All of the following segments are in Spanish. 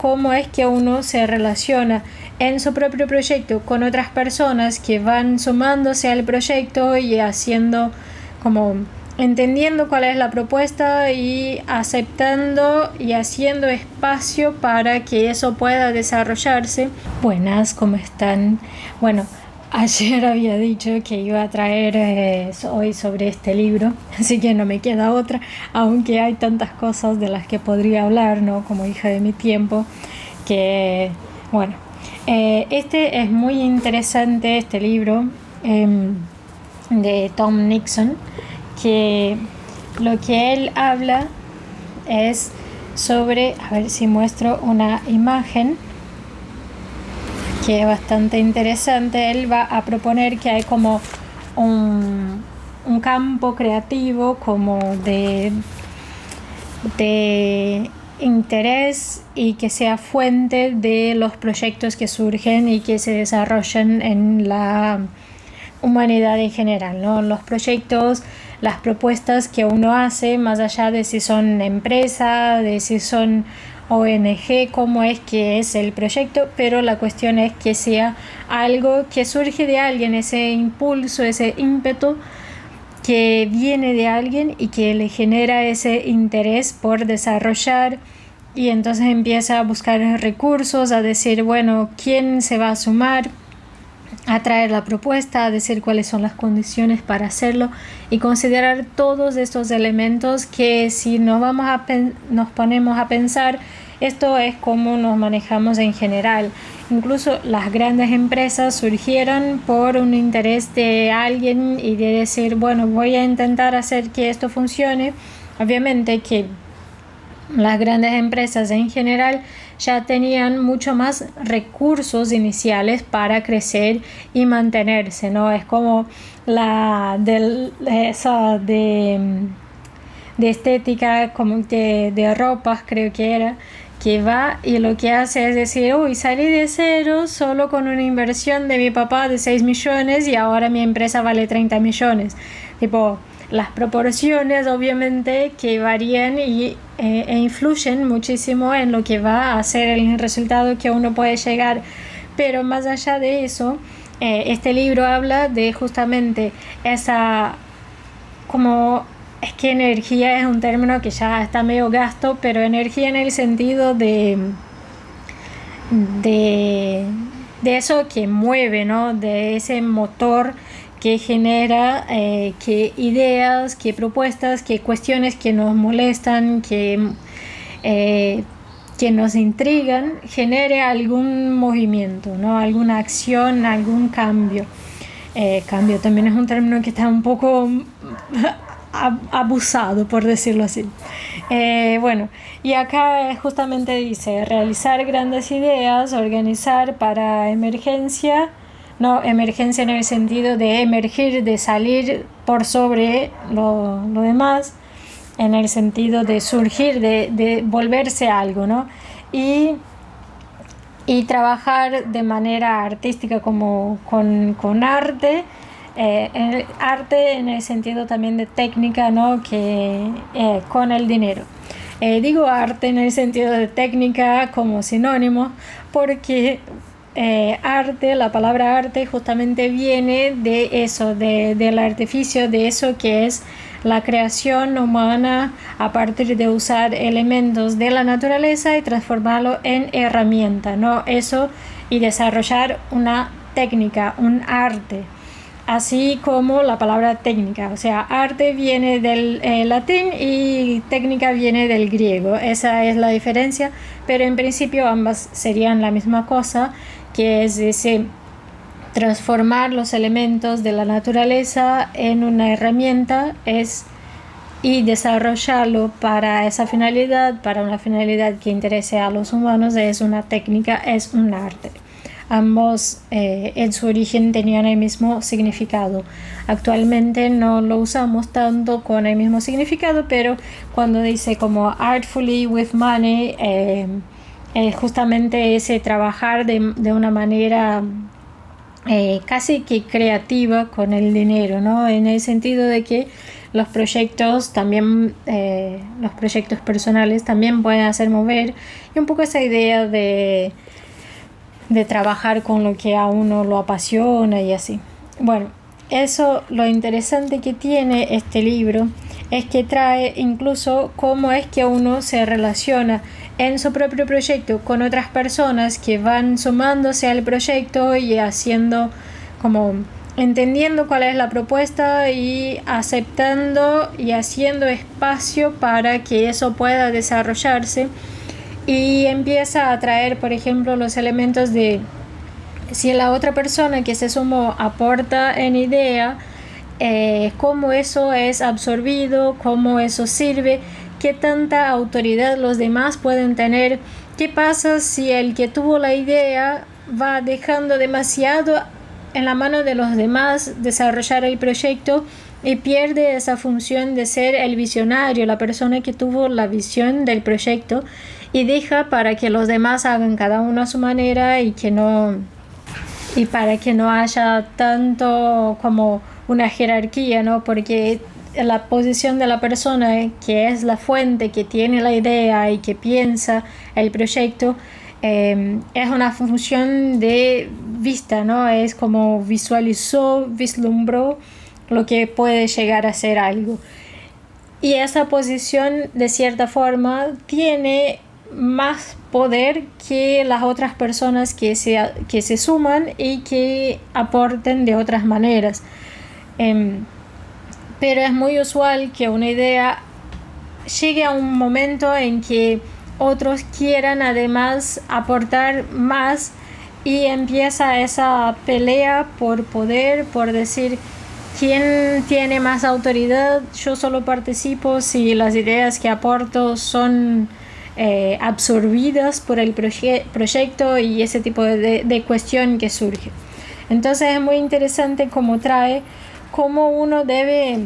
cómo es que uno se relaciona en su propio proyecto con otras personas que van sumándose al proyecto y haciendo como entendiendo cuál es la propuesta y aceptando y haciendo espacio para que eso pueda desarrollarse. Buenas, ¿cómo están? Bueno, ayer había dicho que iba a traer hoy sobre este libro, así que no me queda otra, aunque hay tantas cosas de las que podría hablar, ¿no? Como hija de mi tiempo, que bueno, este es muy interesante, este libro de Tom Nixon, que lo que él habla es sobre, a ver si muestro una imagen que es bastante interesante. Él va a proponer que hay como un campo creativo como de interés y que sea fuente de los proyectos que surgen y que se desarrollan en la humanidad en general, ¿no? Los proyectos, las propuestas que uno hace, más allá de si son empresa, de si son ONG, cómo es que es el proyecto, pero la cuestión es que sea algo que surge de alguien, ese impulso, ese ímpetu que viene de alguien y que le genera ese interés por desarrollar, y entonces empieza a buscar recursos, a decir, bueno, ¿quién se va a sumar? A traer la propuesta, a decir cuáles son las condiciones para hacerlo y considerar todos estos elementos que si nos ponemos a pensar, esto es como nos manejamos en general. Incluso las grandes empresas surgieron por un interés de alguien y de decir, bueno, voy a intentar hacer que esto funcione. Obviamente que las grandes empresas en general ya tenían mucho más recursos iniciales para crecer y mantenerse, ¿no? Es como esa de estética, como de ropas, creo que era, que va y lo que hace es decir, uy, salí de cero solo con una inversión de mi papá de 6 millones y ahora mi empresa vale 30 millones. Tipo, las proporciones obviamente que varían e influyen muchísimo en lo que va a ser el resultado que uno puede llegar, pero más allá de eso, este libro habla de justamente esa, como, es que energía es un término que ya está medio gasto, pero energía en el sentido de eso que mueve, ¿no? De ese motor que genera que ideas, que propuestas, que cuestiones que nos molestan, que nos intrigan, genere algún movimiento, ¿no? Alguna acción, algún cambio. Cambio también es un término que está un poco abusado, por decirlo así. Bueno, y acá justamente dice realizar grandes ideas, organizar para emergencia, no emergencia en el sentido de emergir, de salir por sobre lo demás, en el sentido de surgir, de volverse algo, ¿no? Y trabajar de manera artística como con arte, arte en el sentido también de técnica, ¿no? Que con el dinero. Digo arte en el sentido de técnica como sinónimo porque arte, la palabra arte justamente viene de eso, del artificio, de eso que es la creación humana a partir de usar elementos de la naturaleza y transformarlo en herramienta, ¿no? Eso, y desarrollar una técnica, un arte. Así como la palabra técnica, o sea, arte viene del latín y técnica viene del griego. Esa es la diferencia, pero en principio ambas serían la misma cosa, que es ese transformar los elementos de la naturaleza en una herramienta y desarrollarlo para esa finalidad, para una finalidad que interese a los humanos, es una técnica, es un arte. Ambos en su origen tenían el mismo significado. Actualmente no lo usamos tanto con el mismo significado, pero cuando dice como artfully with money, justamente ese trabajar de una manera casi que creativa con el dinero, ¿no? En el sentido de que los proyectos también, los proyectos personales también pueden hacer mover, y un poco esa idea de trabajar con lo que a uno lo apasiona y así. Bueno, eso, lo interesante que tiene este libro es que trae incluso cómo es que uno se relaciona en su propio proyecto con otras personas que van sumándose al proyecto y haciendo como entendiendo cuál es la propuesta y aceptando y haciendo espacio para que eso pueda desarrollarse, y empieza a traer, por ejemplo, los elementos de si la otra persona que se sumó aporta en idea, cómo eso es absorbido, cómo eso sirve, qué tanta autoridad los demás pueden tener, qué pasa si el que tuvo la idea va dejando demasiado en la mano de los demás desarrollar el proyecto y pierde esa función de ser el visionario, la persona que tuvo la visión del proyecto, y deja para que los demás hagan cada uno a su manera y para que no haya tanto como una jerarquía, ¿no? Porque la posición de la persona que es la fuente, que tiene la idea y que piensa el proyecto, es una función de vista, ¿no? Es como visualizó, vislumbró lo que puede llegar a ser algo. Y esa posición, de cierta forma, tiene más poder que las otras personas que se suman y que aporten de otras maneras. Pero es muy usual que una idea llegue a un momento en que otros quieran además aportar más, y empieza esa pelea por poder, por decir quién tiene más autoridad. Yo solo participo si las ideas que aporto son absorbidas por el proyecto, y ese tipo de cuestión que surge. Entonces es muy interesante cómo trae, cómo uno debe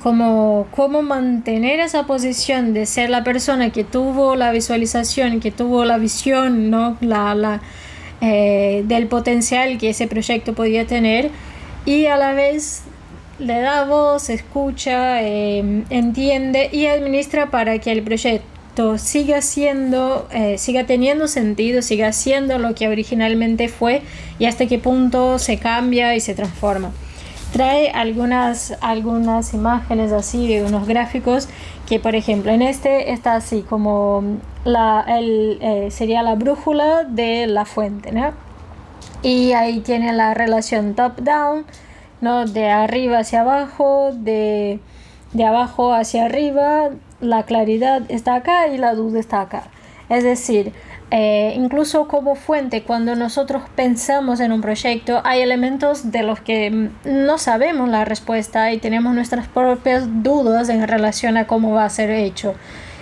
cómo mantener esa posición de ser la persona que tuvo la visualización, que tuvo la visión, ¿no? Del potencial que ese proyecto podía tener, y a la vez le da voz, escucha, entiende y administra para que el proyecto siga teniendo sentido, siga siendo lo que originalmente fue, y hasta qué punto se cambia y se transforma. Trae algunas imágenes así, de unos gráficos que, por ejemplo, en este está así como sería la brújula de la fuente, ¿no? Y ahí tiene la relación top-down, ¿no? De arriba hacia abajo, de abajo hacia arriba. La claridad está acá y la duda está acá. Es decir, incluso como fuente, cuando nosotros pensamos en un proyecto, hay elementos de los que no sabemos la respuesta y tenemos nuestras propias dudas en relación a cómo va a ser hecho,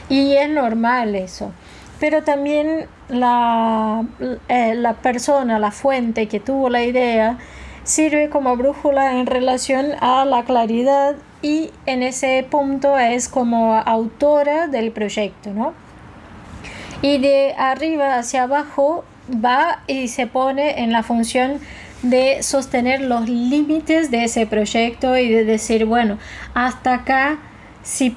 y es normal eso. Pero también la persona, la fuente que tuvo la idea, sirve como brújula en relación a la claridad, y en ese punto es como autora del proyecto, ¿no? Y de arriba hacia abajo va y se pone en la función de sostener los límites de ese proyecto y de decir, bueno, hasta acá, si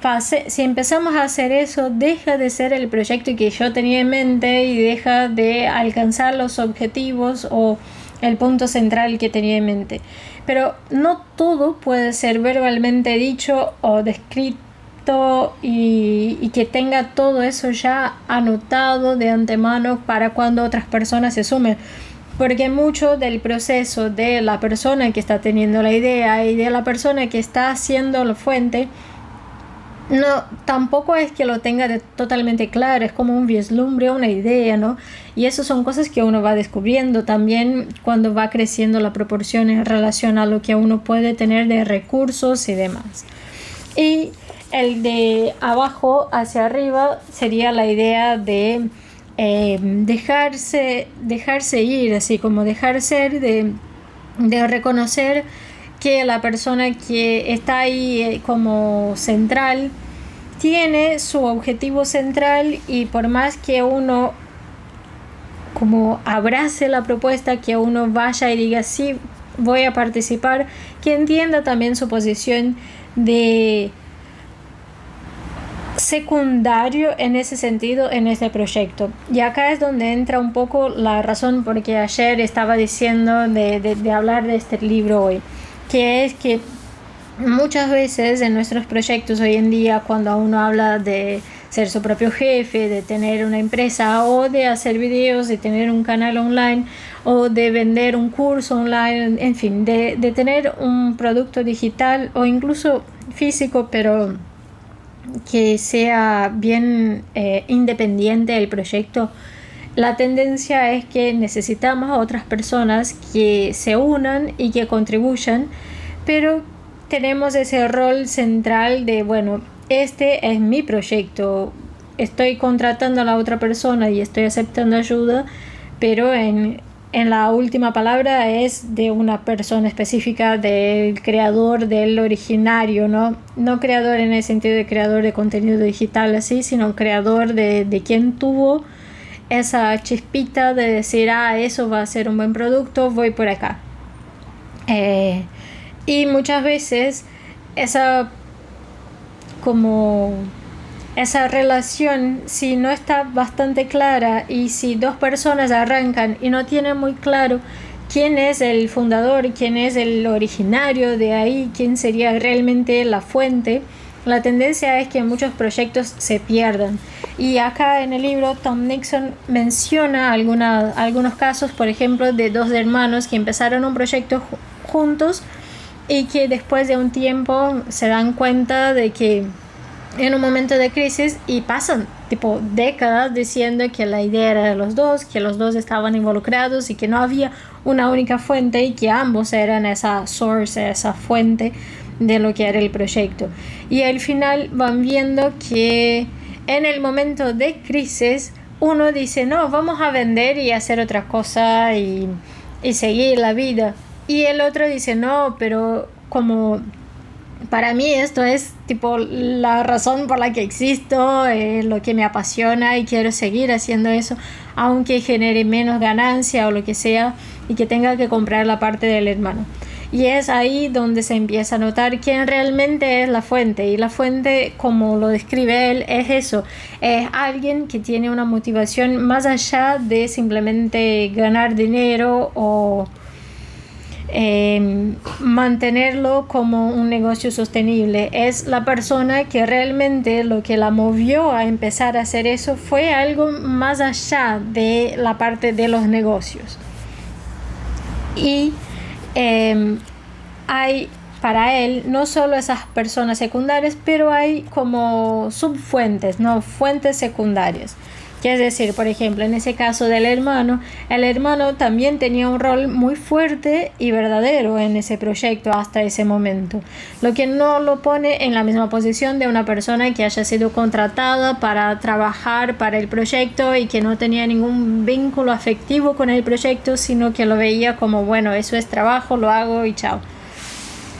empezamos a hacer eso, deja de ser el proyecto que yo tenía en mente y deja de alcanzar los objetivos o el punto central que tenía en mente. Pero no todo puede ser verbalmente dicho o descrito, y que tenga todo eso ya anotado de antemano para cuando otras personas se sumen, porque mucho del proceso de la persona que está teniendo la idea y de la persona que está haciendo la fuente tampoco es que lo tenga totalmente claro, es como un vislumbre, una idea, ¿no? Y eso son cosas que uno va descubriendo también cuando va creciendo la proporción en relación a lo que uno puede tener de recursos y demás. Y el de abajo hacia arriba sería la idea de dejarse ir, así como dejar ser, de reconocer que la persona que está ahí como central tiene su objetivo central, y por más que uno como abrace la propuesta, que uno vaya y diga sí, voy a participar, que entienda también su posición de secundario en ese sentido en este proyecto. Y acá es donde entra un poco la razón por que ayer estaba diciendo de hablar de este libro hoy, que es que muchas veces en nuestros proyectos hoy en día, cuando uno habla de ser su propio jefe, de tener una empresa o de hacer videos, de tener un canal online o de vender un curso online, en fin, de tener un producto digital o incluso físico, pero que sea bien independiente del proyecto, la tendencia es que necesitamos a otras personas que se unan y que contribuyan, pero tenemos ese rol central de, bueno, este es mi proyecto, estoy contratando a la otra persona y estoy aceptando ayuda, pero en la última palabra es de una persona específica, del creador, del originario, no creador en el sentido de creador de contenido digital así, sino creador de quien tuvo esa chispita de decir, eso va a ser un buen producto, voy por acá. Y muchas veces esa relación, si no está bastante clara y si dos personas arrancan y no tienen muy claro quién es el fundador, quién es el originario de ahí, quién sería realmente la fuente, la tendencia es que muchos proyectos se pierdan. Y acá en el libro Tom Nixon menciona algunos casos, por ejemplo, de dos hermanos que empezaron un proyecto juntos y que después de un tiempo se dan cuenta de que en un momento de crisis y pasan tipo décadas diciendo que la idea era de los dos, que los dos estaban involucrados y que no había una única fuente y que ambos eran esa source, esa fuente de lo que era el proyecto. Y al final van viendo que en el momento de crisis uno dice, no, vamos a vender y hacer otra cosa y seguir la vida. Y el otro dice, no, pero como para mí esto es tipo la razón por la que existo, lo que me apasiona y quiero seguir haciendo eso, aunque genere menos ganancia o lo que sea y que tenga que comprar la parte del hermano. Y es ahí donde se empieza a notar quién realmente es la fuente. Y la fuente, como lo describe él, es eso. Es alguien que tiene una motivación más allá de simplemente ganar dinero o mantenerlo como un negocio sostenible. Es la persona que realmente lo que la movió a empezar a hacer eso fue algo más allá de la parte de los negocios. Y hay para él no solo esas personas secundarias, pero hay como subfuentes, no fuentes secundarias. Que es decir, por ejemplo, en ese caso del hermano, el hermano también tenía un rol muy fuerte y verdadero en ese proyecto hasta ese momento, lo que no lo pone en la misma posición de una persona que haya sido contratada para trabajar para el proyecto y que no tenía ningún vínculo afectivo con el proyecto, sino que lo veía como, bueno, eso es trabajo, lo hago y chao.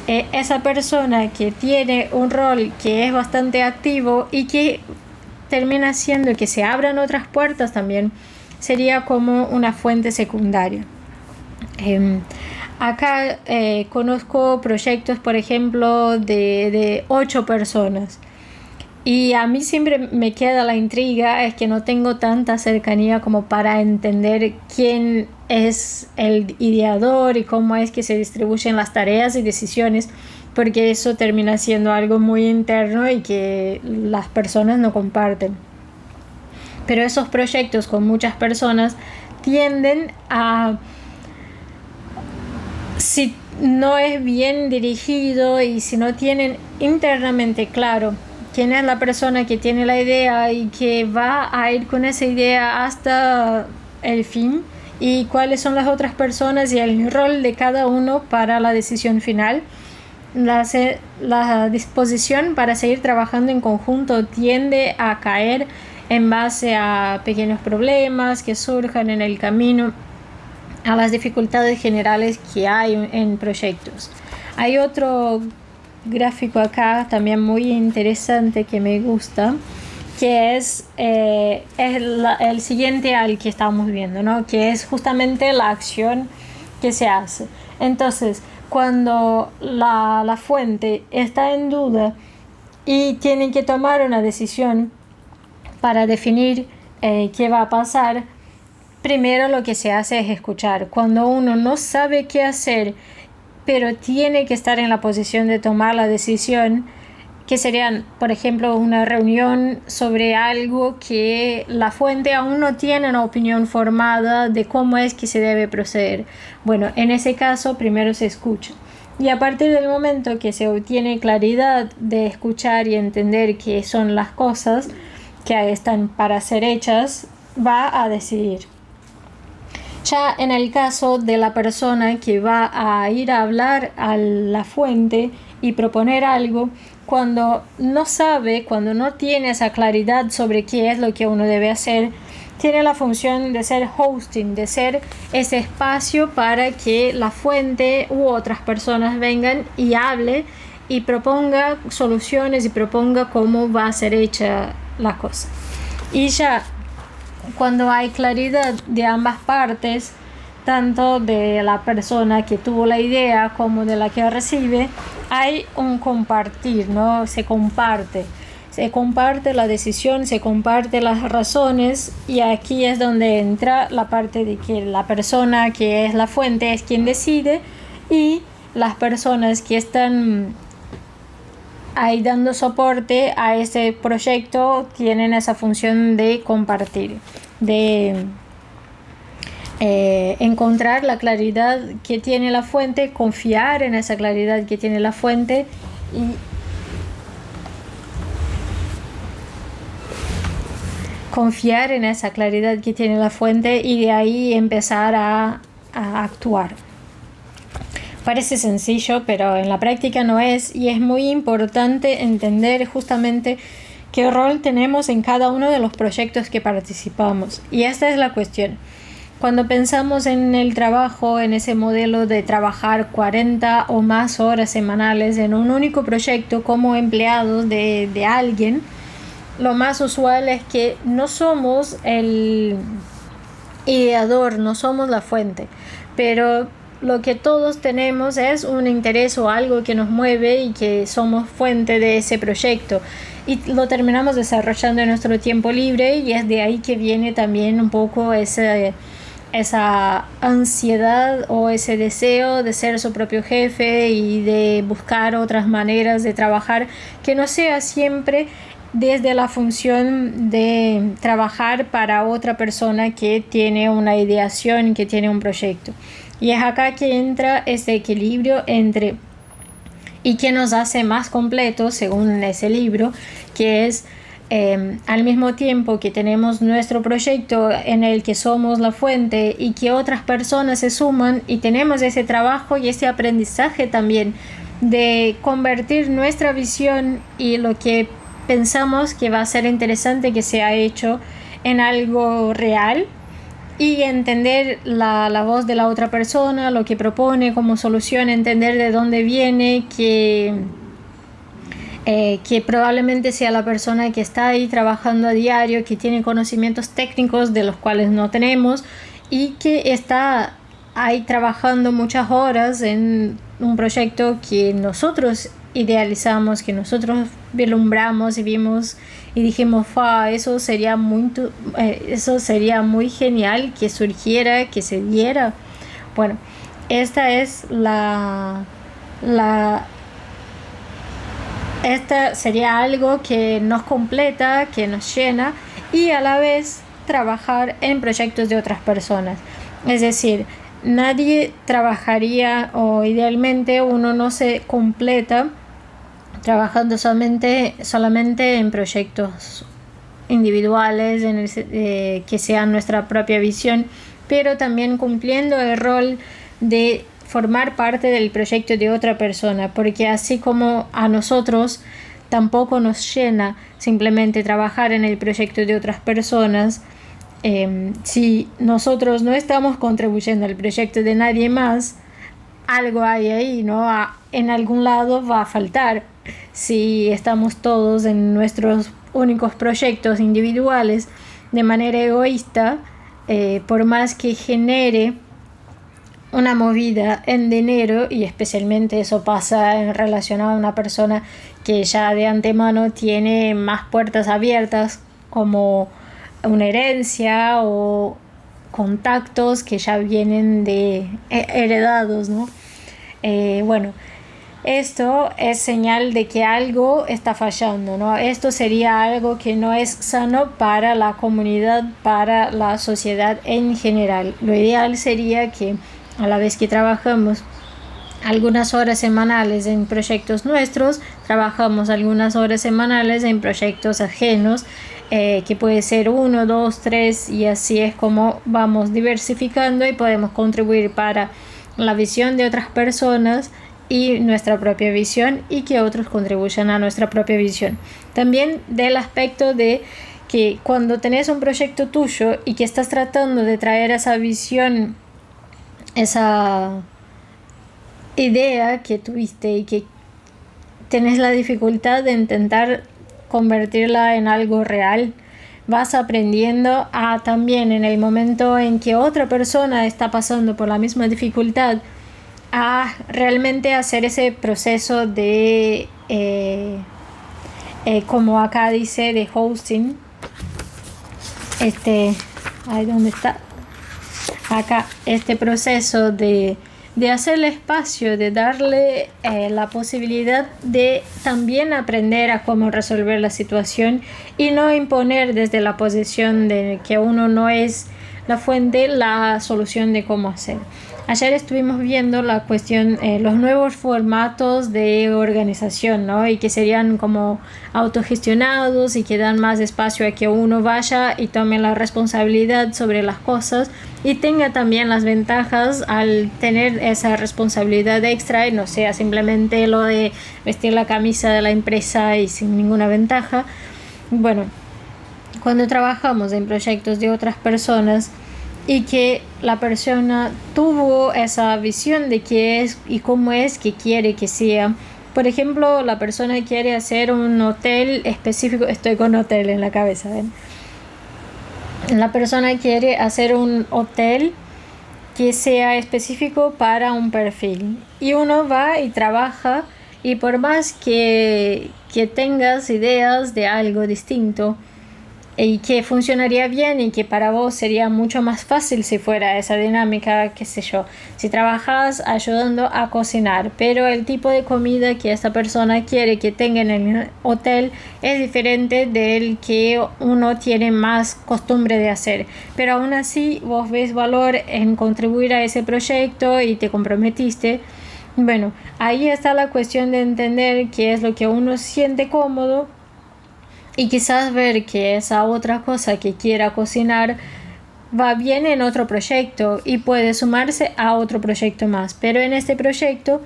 Esa persona que tiene un rol que es bastante activo y que termina siendo que se abran otras puertas también, sería como una fuente secundaria. Acá conozco proyectos, por ejemplo, de 8 personas. Y a mí siempre me queda la intriga, es que no tengo tanta cercanía como para entender quién es el ideador y cómo es que se distribuyen las tareas y decisiones, porque eso termina siendo algo muy interno y que las personas no comparten. Pero esos proyectos con muchas personas tienden a, si no es bien dirigido y si no tienen internamente claro quién es la persona que tiene la idea y que va a ir con esa idea hasta el fin, y cuáles son las otras personas y el rol de cada uno para la decisión final, la disposición para seguir trabajando en conjunto tiende a caer en base a pequeños problemas que surjan en el camino, a las dificultades generales que hay en proyectos. Hay otro gráfico acá también muy interesante que me gusta, que es el siguiente al que estamos viendo, ¿no? Que es justamente la acción que se hace. Entonces, cuando la fuente está en duda y tienen que tomar una decisión para definir qué va a pasar, primero lo que se hace es escuchar. Cuando uno no sabe qué hacer, pero tiene que estar en la posición de tomar la decisión, que serían, por ejemplo, una reunión sobre algo que la fuente aún no tiene una opinión formada de cómo es que se debe proceder. Bueno, en ese caso primero se escucha. Y a partir del momento que se obtiene claridad de escuchar y entender qué son las cosas que están para ser hechas, va a decidir. Ya en el caso de la persona que va a ir a hablar a la fuente y proponer algo, cuando no sabe, cuando no tiene esa claridad sobre qué es lo que uno debe hacer, tiene la función de ser hosting, de ser ese espacio para que la fuente u otras personas vengan y hable y proponga soluciones y proponga cómo va a ser hecha la cosa. Y ya cuando hay claridad de ambas partes, tanto de la persona que tuvo la idea como de la que recibe, hay un compartir, ¿no? Se comparte la decisión, se comparte las razones, y aquí es donde entra la parte de que la persona que es la fuente es quien decide, y las personas que están ahí dando soporte a ese proyecto tienen esa función de compartir, de encontrar la claridad que tiene la fuente, confiar en esa claridad que tiene la fuente y confiar en esa claridad que tiene la fuente, y de ahí empezar a actuar. Parece sencillo, pero en la práctica no es, y es muy importante entender justamente qué rol tenemos en cada uno de los proyectos que participamos. Y esta es la cuestión. Cuando pensamos en el trabajo, en ese modelo de trabajar 40 o más horas semanales en un único proyecto como empleados de alguien, lo más usual es que no somos el ideador, no somos la fuente, pero lo que todos tenemos es un interés o algo que nos mueve y que somos fuente de ese proyecto, y lo terminamos desarrollando en nuestro tiempo libre, y es de ahí que viene también un poco esa ansiedad o ese deseo de ser su propio jefe y de buscar otras maneras de trabajar que no sea siempre desde la función de trabajar para otra persona que tiene una ideación, que tiene un proyecto. Y es acá que entra ese equilibrio entre, y que nos hace más completos según ese libro, que es al mismo tiempo que tenemos nuestro proyecto en el que somos la fuente y que otras personas se suman, y tenemos ese trabajo y ese aprendizaje también de convertir nuestra visión y lo que pensamos que va a ser interesante que sea hecho en algo real, y entender la voz de la otra persona, lo que propone como solución, entender de dónde viene, que probablemente sea la persona que está ahí trabajando a diario, que tiene conocimientos técnicos de los cuales no tenemos, y que está ahí trabajando muchas horas en un proyecto que nosotros idealizamos, que nosotros vislumbramos y vimos y dijimos, eso sería muy genial que surgiera, que se diera. Bueno, esta es esta sería algo que nos completa, que nos llena, y a la vez trabajar en proyectos de otras personas. Es decir, nadie trabajaría, o idealmente uno no se completa trabajando solamente en proyectos individuales que sean nuestra propia visión, pero también cumpliendo el rol de formar parte del proyecto de otra persona, porque así como a nosotros tampoco nos llena simplemente trabajar en el proyecto de otras personas, si nosotros no estamos contribuyendo al proyecto de nadie más, algo hay ahí, ¿no? En algún lado va a faltar. Si estamos todos en nuestros únicos proyectos individuales de manera egoísta, por más que genere una movida en dinero, y especialmente eso pasa en relación a una persona que ya de antemano tiene más puertas abiertas, como una herencia o contactos que ya vienen de heredados, ¿no? Bueno, esto es señal de que algo está fallando, ¿no? Esto sería algo que no es sano para la comunidad, para la sociedad en general. Lo ideal sería que a la vez que trabajamos algunas horas semanales en proyectos nuestros, trabajamos algunas horas semanales en proyectos ajenos, que puede ser 1, 2, 3, y así es como vamos diversificando y podemos contribuir para la visión de otras personas y nuestra propia visión, y que otros contribuyan a nuestra propia visión. También del aspecto de que cuando tenés un proyecto tuyo y que estás tratando de traer esa visión, esa idea que tuviste, y que tenés la dificultad de intentar convertirla en algo real, vas aprendiendo a también, en el momento en que otra persona está pasando por la misma dificultad, a realmente hacer ese proceso de como acá dice, de hosting. Ahí donde está, acá, este proceso de hacerle espacio, de darle la posibilidad de también aprender a cómo resolver la situación, y no imponer desde la posición de que uno no es la fuente, la solución de cómo hacer. Ayer estuvimos viendo la cuestión, los nuevos formatos de organización, ¿no? Y que serían como autogestionados y que dan más espacio a que uno vaya y tome la responsabilidad sobre las cosas, y tenga también las ventajas al tener esa responsabilidad extra, y no sea simplemente lo de vestir la camisa de la empresa y sin ninguna ventaja. Bueno, cuando trabajamos en proyectos de otras personas y que la persona tuvo esa visión de qué es y cómo es que quiere que sea. Por ejemplo, la persona quiere hacer un hotel específico, estoy con hotel en la cabeza, ¿ven? La persona quiere hacer un hotel que sea específico para un perfil, y uno va y trabaja, y por más que tengas ideas de algo distinto y que funcionaría bien y que para vos sería mucho más fácil si fuera esa dinámica, qué sé yo, si trabajas ayudando a cocinar, pero el tipo de comida que esta persona quiere que tenga en el hotel es diferente del que uno tiene más costumbre de hacer, pero aún así vos ves valor en contribuir a ese proyecto y te comprometiste. Bueno, ahí está la cuestión de entender qué es lo que uno siente cómodo, y quizás ver que esa otra cosa que quiera cocinar va bien en otro proyecto y puede sumarse a otro proyecto más. Pero en este proyecto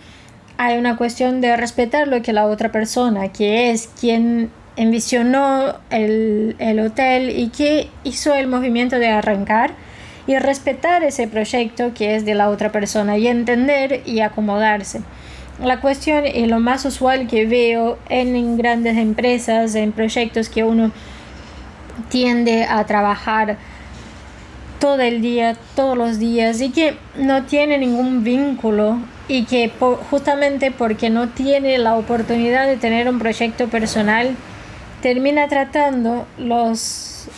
hay una cuestión de respetar lo que la otra persona, que es quien envisionó el hotel y que hizo el movimiento de arrancar, y respetar ese proyecto que es de la otra persona, y entender y acomodarse. La cuestión, y lo más usual que veo en grandes empresas, en proyectos que uno tiende a trabajar todo el día, todos los días, y que no tiene ningún vínculo, y que justamente porque no tiene la oportunidad de tener un proyecto personal, termina tratando los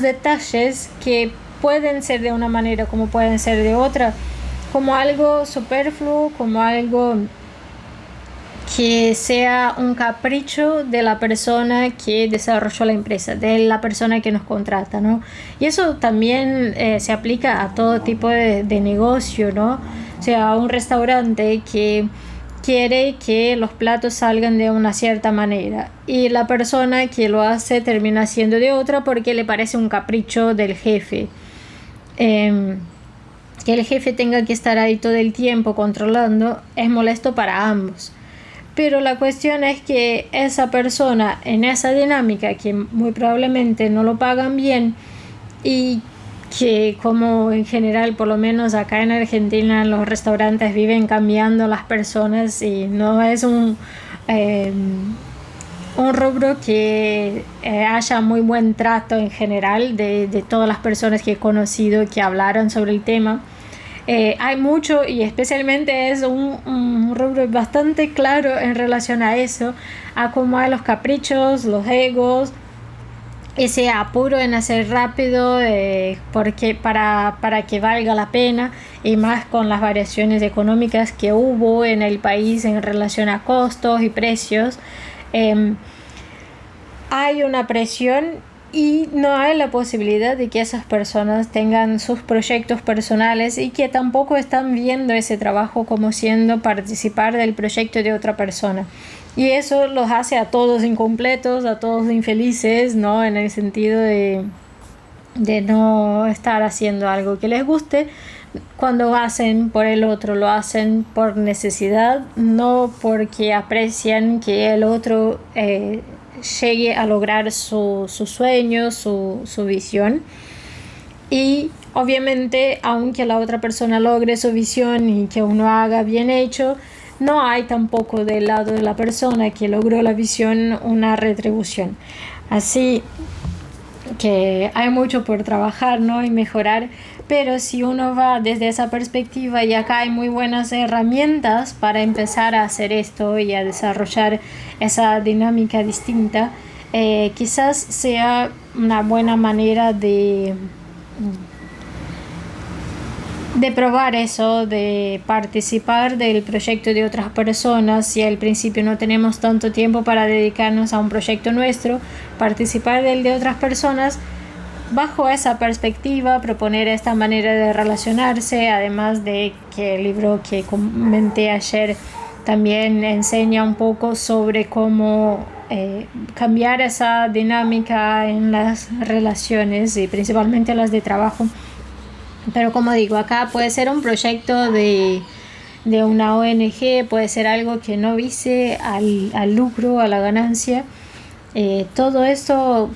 detalles, que pueden ser de una manera como pueden ser de otra, como algo superfluo, como algo que sea un capricho de la persona que desarrolló la empresa, de la persona que nos contrata, ¿no? Y eso también se aplica a todo tipo de negocio, ¿no? O sea, a un restaurante que quiere que los platos salgan de una cierta manera, y la persona que lo hace termina haciendo de otra porque le parece un capricho del jefe. Que el jefe tenga que estar ahí todo el tiempo controlando es molesto para ambos. Pero la cuestión es que esa persona, en esa dinámica que muy probablemente no lo pagan bien, y que, como en general, por lo menos acá en Argentina, los restaurantes viven cambiando las personas, y no es un rubro que haya muy buen trato en general de todas las personas que he conocido que hablaron sobre el tema. Hay mucho y especialmente es un rubro bastante claro en relación a eso, a cómo hay los caprichos, los egos, ese apuro en hacer rápido porque para que valga la pena, y más con las variaciones económicas que hubo en el país en relación a costos y precios. Hay una presión y no hay la posibilidad de que esas personas tengan sus proyectos personales y que tampoco están viendo ese trabajo como siendo participar del proyecto de otra persona. Y eso los hace a todos incompletos, a todos infelices, ¿no? En el sentido de no estar haciendo algo que les guste. Cuando hacen por el otro, lo hacen por necesidad, no porque aprecian que el otro llegue a lograr su sueño, su visión. Y obviamente, aunque la otra persona logre su visión y que uno haga bien hecho, no hay tampoco del lado de la persona que logró la visión una retribución. Así que hay mucho por trabajar, ¿no? Y mejorar, pero si uno va desde esa perspectiva, y acá hay muy buenas herramientas para empezar a hacer esto y a desarrollar esa dinámica distinta, quizás sea una buena manera de probar eso, de participar del proyecto de otras personas. Si al principio no tenemos tanto tiempo para dedicarnos a un proyecto nuestro, participar del de otras personas bajo esa perspectiva, proponer esta manera de relacionarse, además de que el libro que comenté ayer también enseña un poco sobre cómo cambiar esa dinámica en las relaciones y principalmente las de trabajo. Pero como digo, acá puede ser un proyecto de una ONG, puede ser algo que no vise al lucro, a la ganancia. Todo esto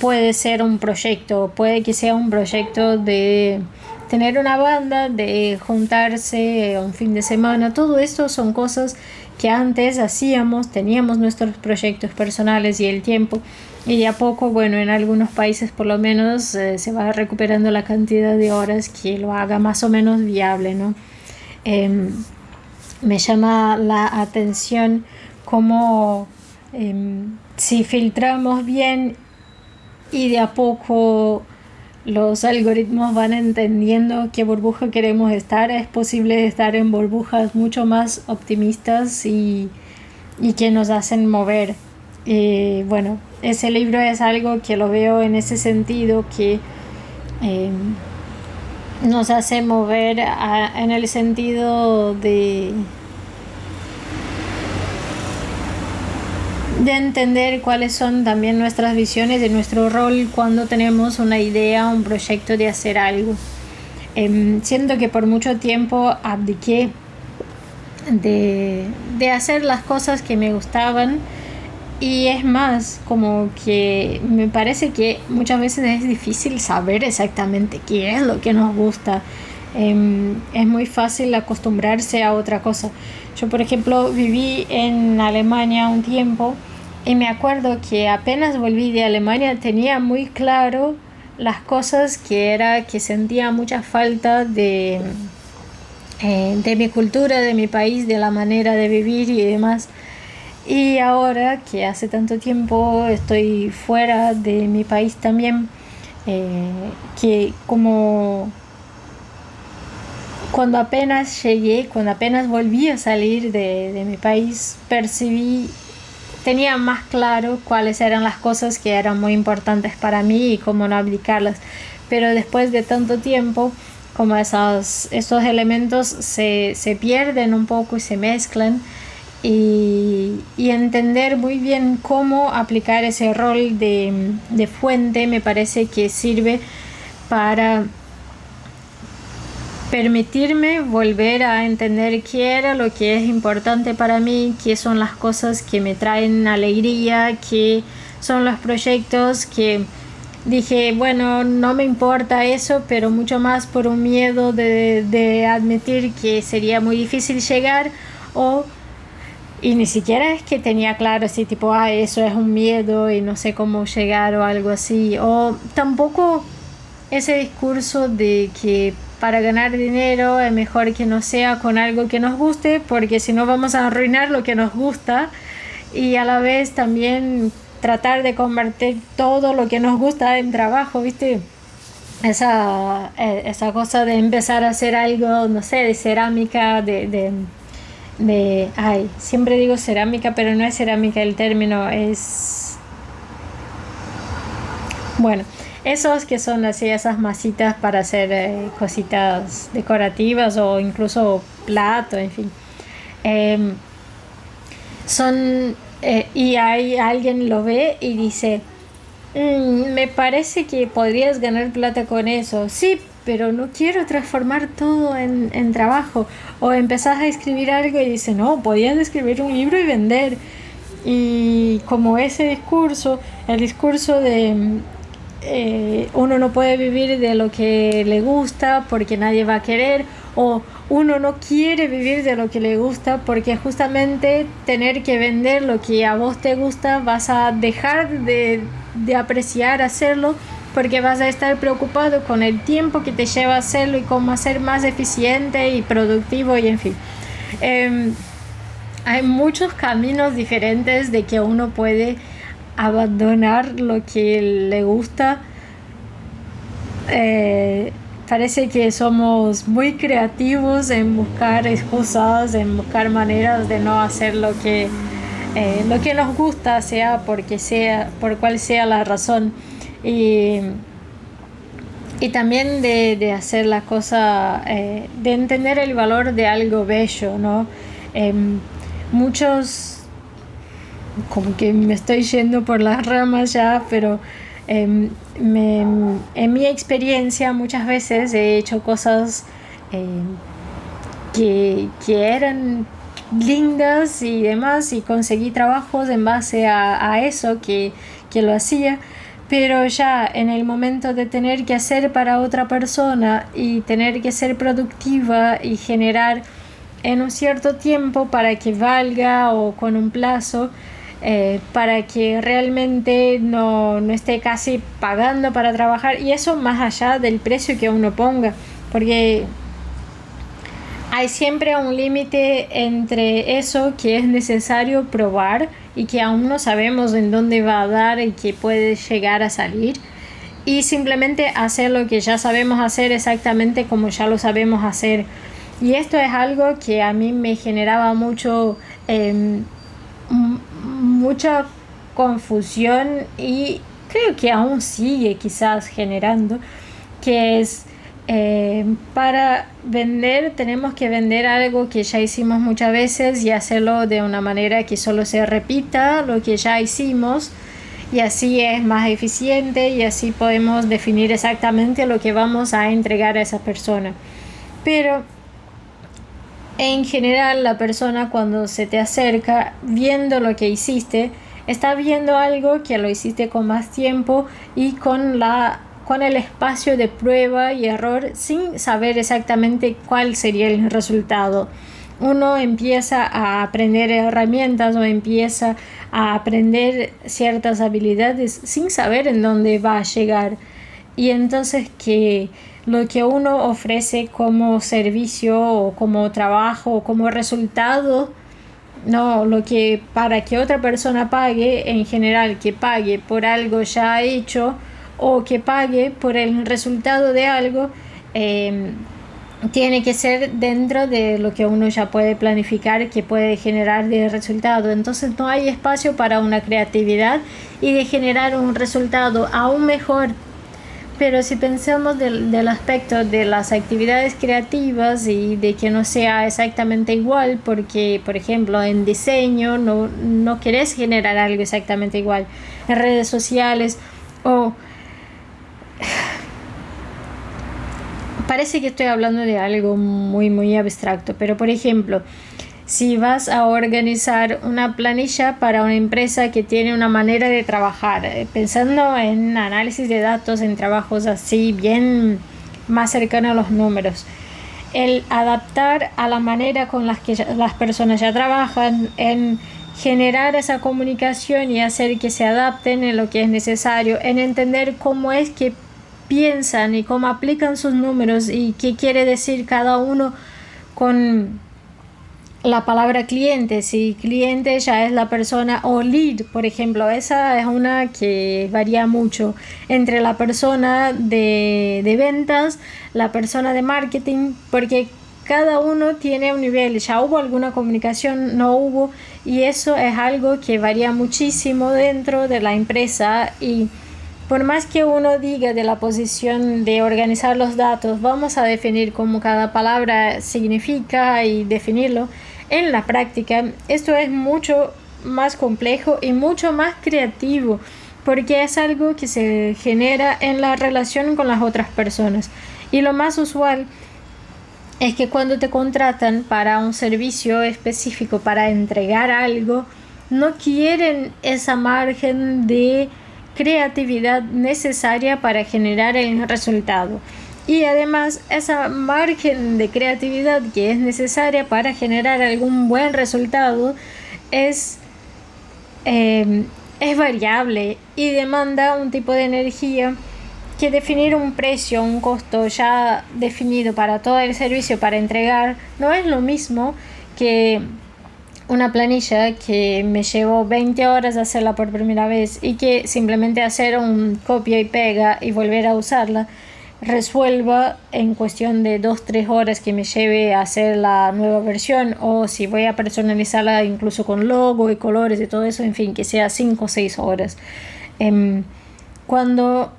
puede ser un proyecto, puede que sea un proyecto de tener una banda, de juntarse un fin de semana. Todo esto son cosas que antes hacíamos, teníamos nuestros proyectos personales y el tiempo. Y de a poco, bueno, en algunos países por lo menos se va recuperando la cantidad de horas que lo haga más o menos viable, ¿no? Me llama la atención cómo si filtramos bien y de a poco los algoritmos van entendiendo qué burbuja queremos estar, es posible estar en burbujas mucho más optimistas y que nos hacen mover. Bueno, ese libro es algo que lo veo en ese sentido, que nos hace mover en el sentido de entender cuáles son también nuestras visiones de nuestro rol cuando tenemos una idea, un proyecto de hacer algo. Siento que por mucho tiempo abdiqué de hacer las cosas que me gustaban. Y es más, como que me parece que muchas veces es difícil saber exactamente qué es lo que nos gusta. Es muy fácil acostumbrarse a otra cosa. Yo, por ejemplo, viví en Alemania un tiempo y me acuerdo que apenas volví de Alemania tenía muy claro las cosas que sentía mucha falta de mi cultura, de mi país, de la manera de vivir y demás. Y ahora que hace tanto tiempo estoy fuera de mi país también, que como cuando apenas llegué, cuando apenas volví a salir de mi país, tenía más claro cuáles eran las cosas que eran muy importantes para mí y cómo no abdicarlas. Pero después de tanto tiempo, como esos elementos se pierden un poco y se mezclan. Y entender muy bien cómo aplicar ese rol de fuente me parece que sirve para permitirme volver a entender qué era lo que es importante para mí, qué son las cosas que me traen alegría, qué son los proyectos que dije, bueno, no me importa eso, pero mucho más por un miedo de admitir que sería muy difícil llegar, o Y ni siquiera es que tenía claro así tipo, eso es un miedo y no sé cómo llegar o algo así. O tampoco ese discurso de que para ganar dinero es mejor que no sea con algo que nos guste, porque si no vamos a arruinar lo que nos gusta. Y a la vez también tratar de convertir todo lo que nos gusta en trabajo, ¿viste? Esa cosa de empezar a hacer algo, no sé, de cerámica, siempre digo cerámica, pero no es cerámica el término, es, bueno, esos que son así, esas masitas para hacer cositas decorativas o incluso plato, en fin. Em, y hay alguien lo ve y dice, me parece que podrías ganar plata con eso. Sí, pero no quiero transformar todo en trabajo. O empezás a escribir algo y dices, no, podías escribir un libro y vender. Y como ese discurso, el discurso de uno no puede vivir de lo que le gusta porque nadie va a querer, o uno no quiere vivir de lo que le gusta porque justamente tener que vender lo que a vos te gusta vas a dejar de apreciar hacerlo porque vas a estar preocupado con el tiempo que te lleva hacerlo y cómo hacer más eficiente y productivo y en fin. Hay muchos caminos diferentes de que uno puede abandonar lo que le gusta. Parece que somos muy creativos en buscar excusas, en buscar maneras de no hacer lo que nos gusta, por cual sea la razón. Y también de hacer la cosa, de entender el valor de algo bello, ¿no? Muchos, como que me estoy yendo por las ramas ya, pero en mi experiencia muchas veces he hecho cosas que eran lindas y demás, y conseguí trabajos en base a eso que lo hacía, pero ya en el momento de tener que hacer para otra persona y tener que ser productiva y generar en un cierto tiempo para que valga, o con un plazo, para que realmente no esté casi pagando para trabajar, y eso más allá del precio que uno ponga, porque hay siempre un límite entre eso que es necesario probar y que aún no sabemos en dónde va a dar y que puede llegar a salir, y simplemente hacer lo que ya sabemos hacer exactamente como ya lo sabemos hacer. Y esto es algo que a mí me generaba mucha confusión, y creo que aún sigue quizás generando, que es para vender tenemos que vender algo que ya hicimos muchas veces y hacerlo de una manera que solo se repita lo que ya hicimos, y así es más eficiente y así podemos definir exactamente lo que vamos a entregar a esa persona. Pero en general, la persona cuando se te acerca viendo lo que hiciste, está viendo algo que lo hiciste con más tiempo y con el espacio de prueba y error, sin saber exactamente cuál sería el resultado. Uno empieza a aprender herramientas o empieza a aprender ciertas habilidades sin saber en dónde va a llegar. Y entonces que lo que uno ofrece como servicio o como trabajo o como resultado, no, lo que para que otra persona pague, en general que pague por algo ya hecho o que pague por el resultado de algo, tiene que ser dentro de lo que uno ya puede planificar, que puede generar de resultado. Entonces no hay espacio para una creatividad y de generar un resultado aún mejor. Pero si pensamos del aspecto de las actividades creativas y de que no sea exactamente igual, porque por ejemplo en diseño no querés generar algo exactamente igual, en redes sociales, o parece que estoy hablando de algo muy muy abstracto, pero por ejemplo, si vas a organizar una planilla para una empresa que tiene una manera de trabajar, pensando en análisis de datos, en trabajos así bien más cercanos a los números, el adaptar a la manera con las que las personas ya trabajan, en generar esa comunicación y hacer que se adapten en lo que es necesario, en entender cómo es que piensan y cómo aplican sus números y qué quiere decir cada uno con la palabra cliente. Si cliente ya es la persona, o lead, por ejemplo, esa es una que varía mucho entre la persona de ventas, la persona de marketing, porque cada uno tiene un nivel. Ya hubo alguna comunicación, no hubo, y eso es algo que varía muchísimo dentro de la empresa. Y por más que uno diga de la posición de organizar los datos, vamos a definir cómo cada palabra significa y definirlo, en la práctica esto es mucho más complejo y mucho más creativo, porque es algo que se genera en la relación con las otras personas. Y lo más usual es que cuando te contratan para un servicio específico, para entregar algo, no quieren esa margen de creatividad necesaria para generar el resultado. Y además esa margen de creatividad que es necesaria para generar algún buen resultado es, es variable y demanda un tipo de energía que definir un precio, un costo ya definido para todo el servicio para entregar no es lo mismo que una planilla que me llevó 20 horas hacerla por primera vez y que simplemente hacer un copia y pega y volver a usarla resuelva en cuestión de 2-3 horas que me lleve a hacer la nueva versión, o si voy a personalizarla incluso con logo y colores y todo eso, en fin, que sea 5 o 6 horas. Cuando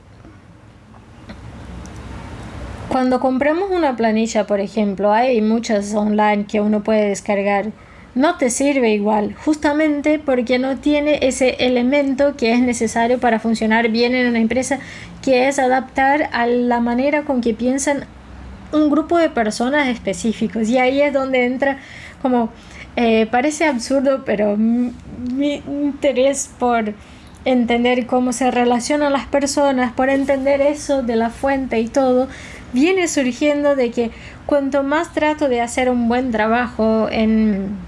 compramos una planilla, por ejemplo, hay muchas online que uno puede descargar, no te sirve igual, justamente porque no tiene ese elemento que es necesario para funcionar bien en una empresa, que es adaptar a la manera con que piensan un grupo de personas específicos. Y ahí es donde entra como, parece absurdo, pero mi interés por entender cómo se relacionan las personas, por entender eso de la fuente y todo, viene surgiendo de que cuanto más trato de hacer un buen trabajo en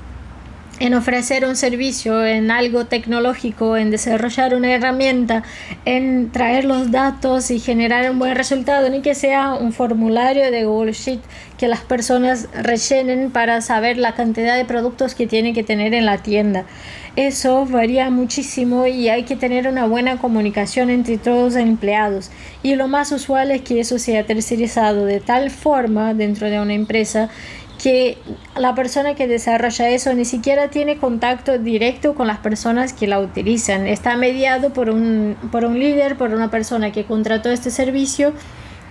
ofrecer un servicio, en algo tecnológico, en desarrollar una herramienta, en traer los datos y generar un buen resultado, ni que sea un formulario de Google Sheet que las personas rellenen para saber la cantidad de productos que tienen que tener en la tienda. Eso varía muchísimo y hay que tener una buena comunicación entre todos los empleados. Y lo más usual es que eso sea tercerizado de tal forma dentro de una empresa que la persona que desarrolla eso ni siquiera tiene contacto directo con las personas que la utilizan. Está mediado por un líder, por una persona que contrató este servicio,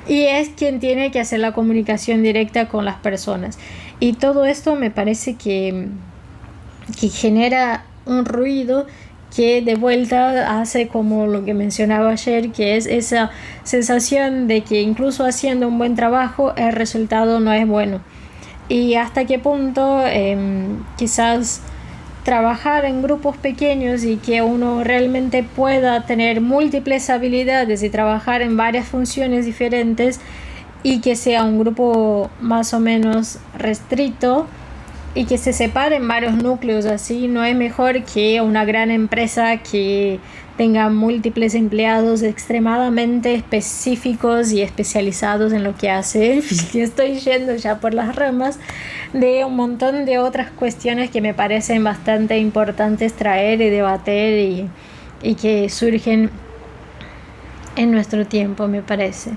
y es quien tiene que hacer la comunicación directa con las personas. Y todo esto me parece que genera un ruido que de vuelta hace como lo que mencionaba ayer, que es esa sensación de que incluso haciendo un buen trabajo el resultado no es bueno. Y hasta qué punto quizás trabajar en grupos pequeños y que uno realmente pueda tener múltiples habilidades y trabajar en varias funciones diferentes, y que sea un grupo más o menos restrito y que se separen varios núcleos, así no es mejor que una gran empresa que tenga múltiples empleados extremadamente específicos y especializados en lo que hace. Estoy yendo ya por las ramas de un montón de otras cuestiones que me parecen bastante importantes traer y debater y que surgen en nuestro tiempo, me parece.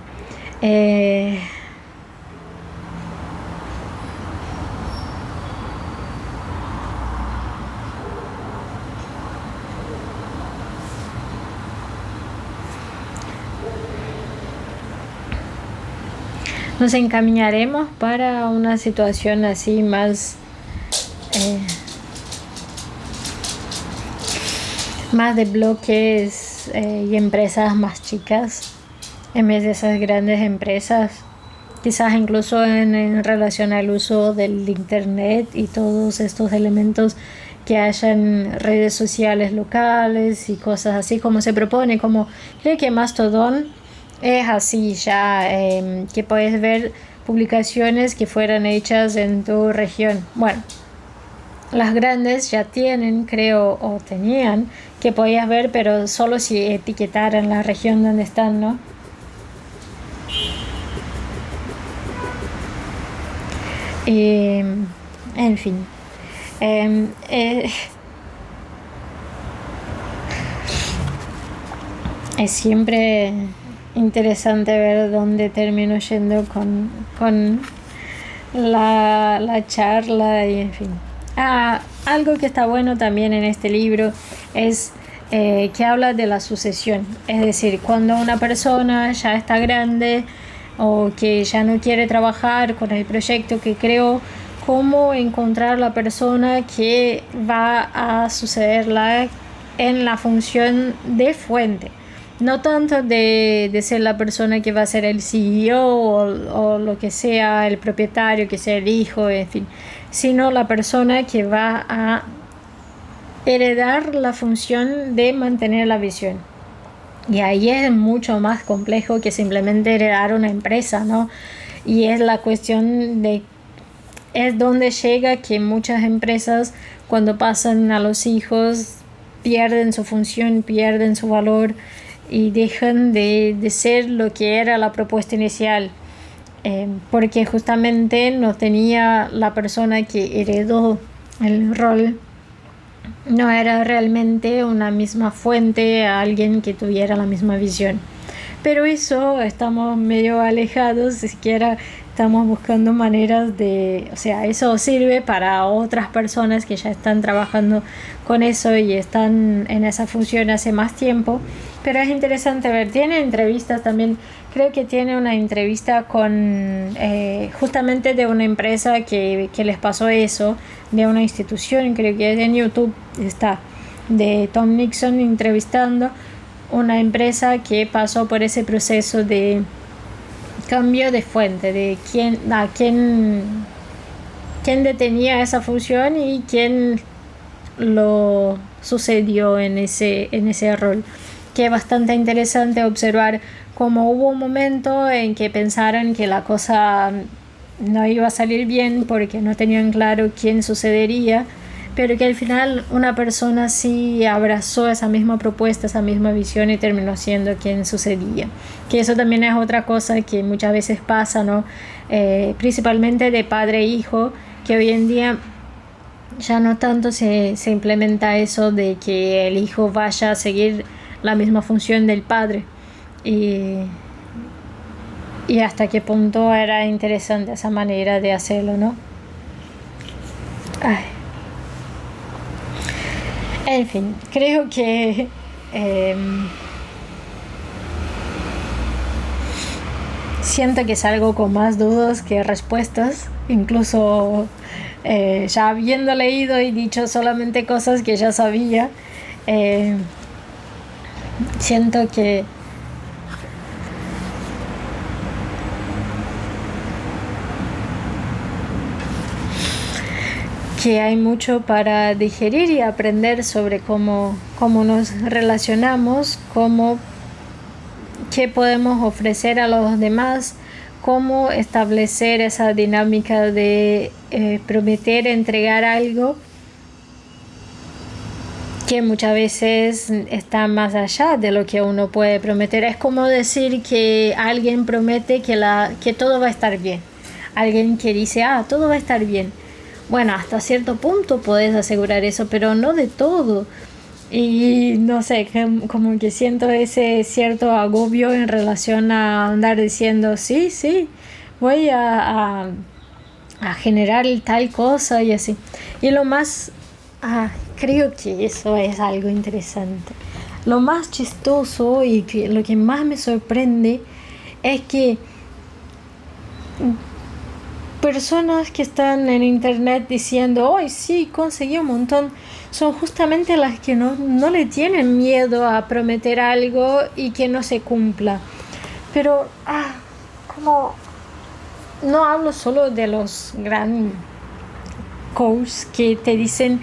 Nos encaminaremos para una situación así más de bloques y empresas más chicas en vez de esas grandes empresas, quizás incluso en relación al uso del internet y todos estos elementos, que hayan redes sociales locales y cosas así como se propone, como creo que Mastodon es así ya, que puedes ver publicaciones que fueran hechas en tu región. Bueno, las grandes ya tienen, creo, o tenían, que podías ver, pero solo si etiquetaran la región donde están, ¿no? En fin. Es siempre interesante ver dónde termino yendo con la charla y en fin. Algo que está bueno también en este libro es que habla de la sucesión. Es decir, cuando una persona ya está grande o que ya no quiere trabajar con el proyecto que creó, cómo encontrar la persona que va a sucederla en la función de fuente. No tanto de ser la persona que va a ser el CEO o lo que sea, el propietario, que sea el hijo, en fin, sino la persona que va a heredar la función de mantener la visión. Y ahí es mucho más complejo que simplemente heredar una empresa, ¿no? Y es la cuestión de... Es donde llega que muchas empresas, cuando pasan a los hijos, pierden su función, pierden su valor y dejan de ser lo que era la propuesta inicial, porque justamente no tenía la persona que heredó el rol, no era realmente una misma fuente, a alguien que tuviera la misma visión. Pero eso estamos medio alejados, siquiera estamos buscando maneras de, o sea, eso sirve para otras personas que ya están trabajando con eso y están en esa función hace más tiempo. Pero es interesante ver, tiene entrevistas también, creo que tiene una entrevista con justamente de una empresa que les pasó eso, de una institución, creo que en YouTube está, de Tom Nixon entrevistando una empresa que pasó por ese proceso de cambio de fuente, de quién detenía esa función y quién lo sucedió en ese rol. Que es bastante interesante observar cómo hubo un momento en que pensaron que la cosa no iba a salir bien porque no tenían claro quién sucedería, pero que al final una persona sí abrazó esa misma propuesta, esa misma visión y terminó siendo quien sucedía. Que eso también es otra cosa que muchas veces pasa, ¿no? Principalmente de padre e hijo, que hoy en día ya no tanto se implementa eso de que el hijo vaya a seguir la misma función del padre. Y hasta qué punto era interesante esa manera de hacerlo, ¿no? Ay. En fin, creo que siento que salgo con más dudas que respuestas, incluso ya habiendo leído y dicho solamente cosas que ya sabía, siento que hay mucho para digerir y aprender sobre cómo nos relacionamos, qué podemos ofrecer a los demás, cómo establecer esa dinámica de prometer entregar algo que muchas veces está más allá de lo que uno puede prometer. Es como decir que alguien promete que todo va a estar bien. Alguien que dice, todo va a estar bien. Bueno, hasta cierto punto puedes asegurar eso, pero no de todo. Y no sé, como que siento ese cierto agobio en relación a andar diciendo, sí, voy a generar tal cosa y así. Y lo más, creo que eso es algo interesante. Lo más chistoso y lo que más me sorprende es que personas que están en internet diciendo, ¡ay, sí, conseguí un montón! Son justamente las que no le tienen miedo a prometer algo y que no se cumpla. Pero, como no hablo solo de los gran coaches que te dicen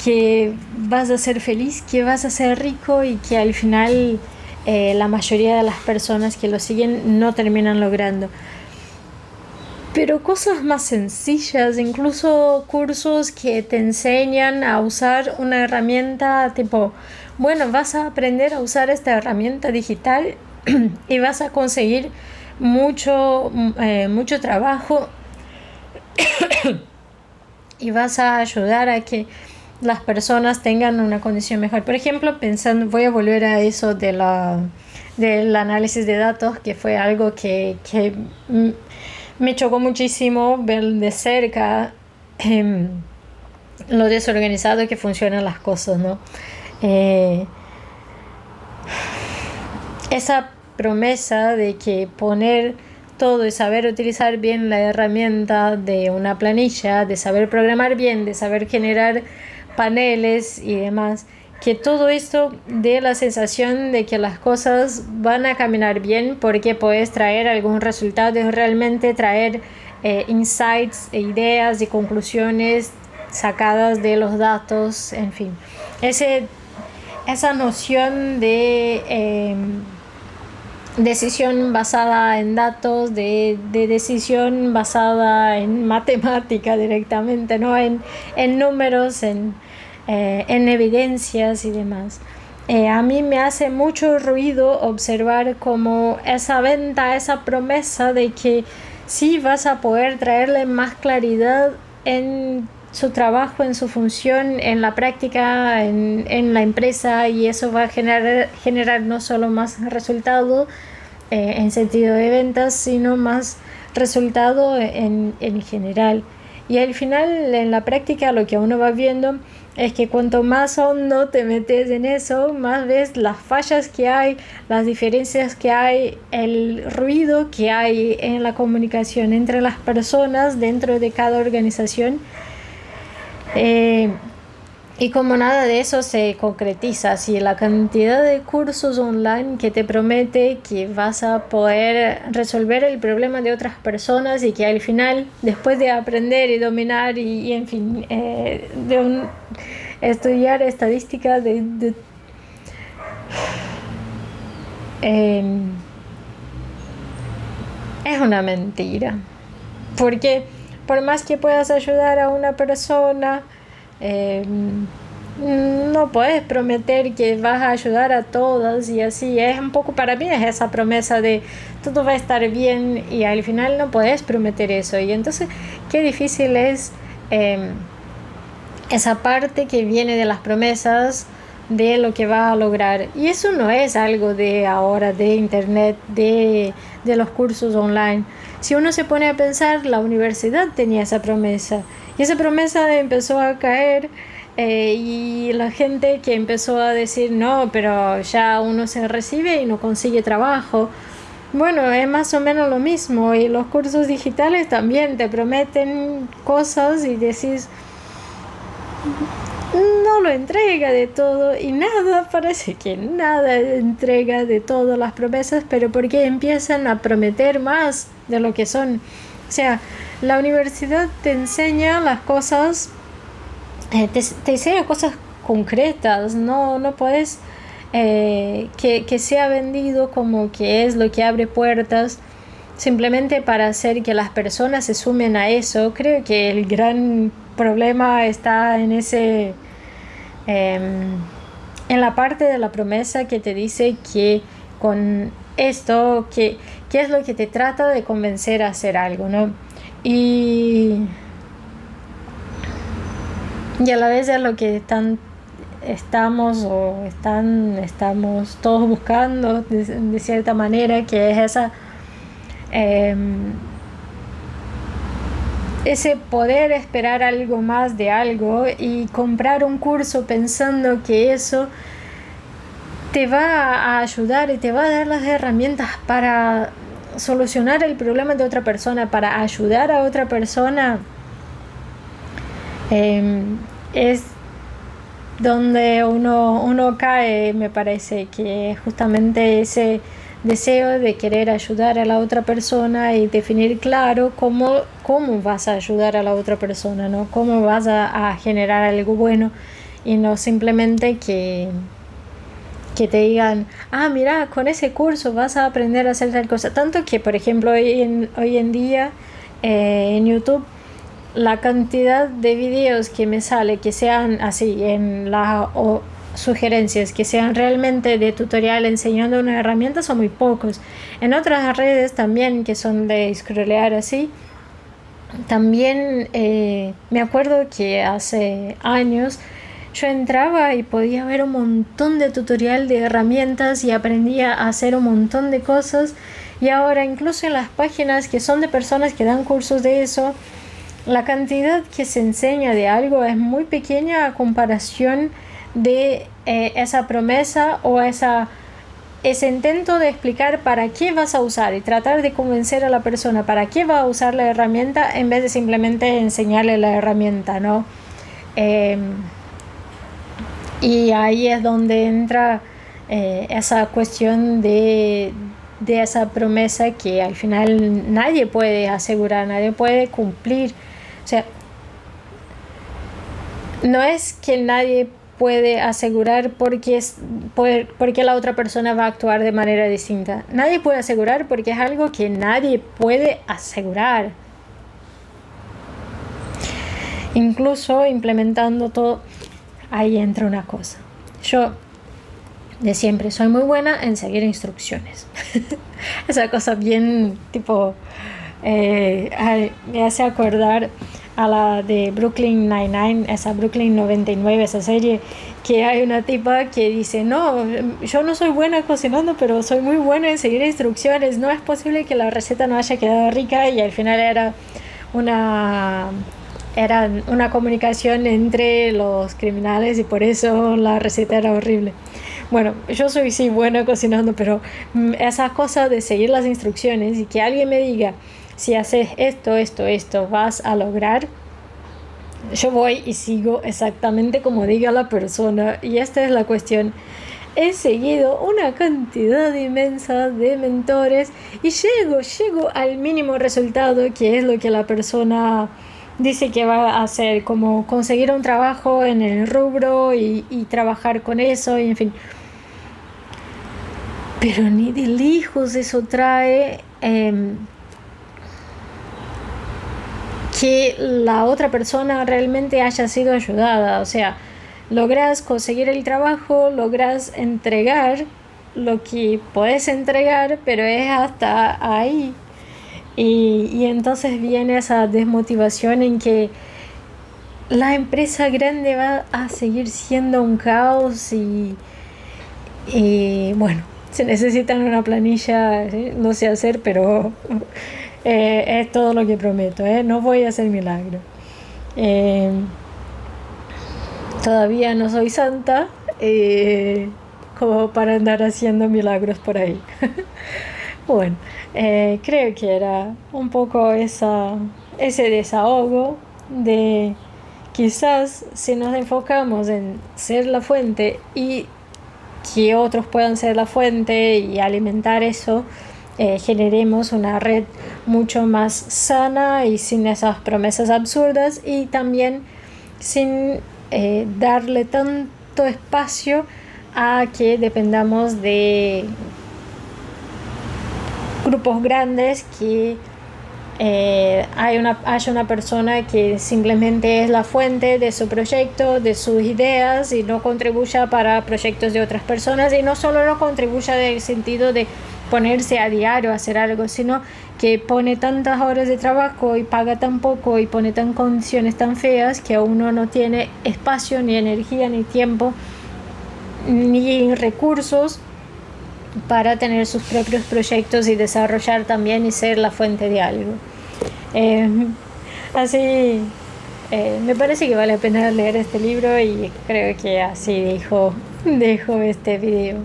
que vas a ser feliz, que vas a ser rico y que al final la mayoría de las personas que lo siguen no terminan logrando. pero cosas más sencillas, incluso cursos que te enseñan a usar una herramienta tipo, bueno, vas a aprender a usar esta herramienta digital y vas a conseguir mucho trabajo y vas a ayudar a que las personas tengan una condición mejor. Por ejemplo, pensando, voy a volver a eso del análisis de datos, que fue algo que me chocó muchísimo ver de cerca lo desorganizado que funcionan las cosas, ¿no? Esa promesa de que poner todo y saber utilizar bien la herramienta de una planilla, de saber programar bien, de saber generar paneles y demás, que todo esto dé la sensación de que las cosas van a caminar bien porque puedes traer algún resultado y realmente traer insights e ideas y conclusiones sacadas de los datos, en fin. Esa noción de decisión basada en datos, de decisión basada en matemática directamente, ¿no? En números, en evidencias y demás. A mí me hace mucho ruido observar como esa venta, esa promesa de que sí vas a poder traerle más claridad en su trabajo, en su función, en la práctica, en la empresa, y eso va a generar no solo más resultado en sentido de ventas, sino más resultado en general. Y al final, en la práctica, lo que uno va viendo es que cuanto más hondo te metes en eso, más ves las fallas que hay, las diferencias que hay, el ruido que hay en la comunicación entre las personas dentro de cada organización. Y como nada de eso se concretiza, si la cantidad de cursos online que te promete que vas a poder resolver el problema de otras personas y que al final, después de aprender y dominar y en fin, estudiar estadística es una mentira. Porque por más que puedas ayudar a una persona, no puedes prometer que vas a ayudar a todas, y así es un poco, para mí es esa promesa de todo va a estar bien, y al final no puedes prometer eso. Y entonces qué difícil es esa parte que viene de las promesas de lo que va a lograr. Y eso no es algo de ahora, de internet, de los cursos online. Si uno se pone a pensar, la universidad tenía esa promesa y esa promesa empezó a caer, y la gente que empezó a decir no, pero ya uno se recibe y no consigue trabajo. Bueno, es más o menos lo mismo, y los cursos digitales también te prometen cosas y decís no lo entrega de todo, y nada, parece que nada entrega de todas las promesas, pero porque empiezan a prometer más de lo que son. O sea, la universidad te enseña las cosas, te enseña cosas concretas, no puedes que sea vendido como que es lo que abre puertas simplemente para hacer que las personas se sumen a eso. Creo que el gran problema está en en la parte de la promesa que te dice que con esto, qué es lo que te trata de convencer a hacer algo, ¿no? Y a la vez es lo que estamos todos buscando de cierta manera, que es ese poder esperar algo más de algo y comprar un curso pensando que eso te va a ayudar y te va a dar las herramientas para solucionar el problema de otra persona, para ayudar a otra persona. Es donde uno cae, me parece, que justamente ese deseo de querer ayudar a la otra persona y definir claro cómo vas a ayudar a la otra persona, ¿no? Cómo vas a generar algo bueno, y no simplemente que te digan, mira, con ese curso vas a aprender a hacer tal cosa. Tanto que, por ejemplo, hoy en día en YouTube, la cantidad de videos que me sale que sean así en las sugerencias que sean realmente de tutorial enseñando una herramienta son muy pocos. En otras redes también que son de scrollear así, también me acuerdo que hace años yo entraba y podía ver un montón de tutorial de herramientas y aprendía a hacer un montón de cosas, y ahora incluso en las páginas que son de personas que dan cursos de eso, la cantidad que se enseña de algo es muy pequeña a comparación de esa promesa o ese intento de explicar para qué vas a usar y tratar de convencer a la persona para qué va a usar la herramienta en vez de simplemente enseñarle la herramienta, ¿no? Y ahí es donde entra esa cuestión de esa promesa que al final nadie puede asegurar, nadie puede cumplir. O sea, no es que nadie puede asegurar porque la otra persona va a actuar de manera distinta. Nadie puede asegurar porque es algo que nadie puede asegurar. Incluso implementando todo, ahí entra una cosa. Yo de siempre soy muy buena en seguir instrucciones. Esa cosa bien tipo me hace acordar a la de Brooklyn Nine-Nine, esa Brooklyn 99, esa serie, que hay una tipa que dice, no, yo no soy buena cocinando, pero soy muy buena en seguir instrucciones, no es posible que la receta no haya quedado rica, y al final era una comunicación entre los criminales y por eso la receta era horrible. Bueno, yo soy sí buena cocinando, pero esa cosa de seguir las instrucciones y que alguien me diga, si haces esto, vas a lograr. Yo voy y sigo exactamente como diga la persona, y esta es la cuestión. He seguido una cantidad inmensa de mentores y llego al mínimo resultado, que es lo que la persona dice que va a hacer, como conseguir un trabajo en el rubro y trabajar con eso, y en fin. Pero ni de lejos eso trae que la otra persona realmente haya sido ayudada. O sea, logras conseguir el trabajo, logras entregar lo que puedes entregar, pero es hasta ahí. Y entonces viene esa desmotivación en que la empresa grande va a seguir siendo un caos y bueno, se necesitan una planilla, ¿sí? No sé hacer, pero es todo lo que prometo, no voy a hacer milagro. Todavía no soy santa como para andar haciendo milagros por ahí. Bueno, creo que era un poco ese desahogo de quizás si nos enfocamos en ser la fuente y que otros puedan ser la fuente y alimentar eso, generemos una red mucho más sana y sin esas promesas absurdas, y también sin darle tanto espacio a que dependamos de grupos grandes, que haya una persona que simplemente es la fuente de su proyecto, de sus ideas, y no contribuya para proyectos de otras personas, y no solo no contribuya en el sentido de ponerse a diario a hacer algo, sino que pone tantas horas de trabajo y paga tan poco y pone tan condiciones tan feas que uno no tiene espacio, ni energía, ni tiempo, ni recursos para tener sus propios proyectos y desarrollar también y ser la fuente de algo. Así me parece que vale la pena leer este libro, y creo que así dejo este video.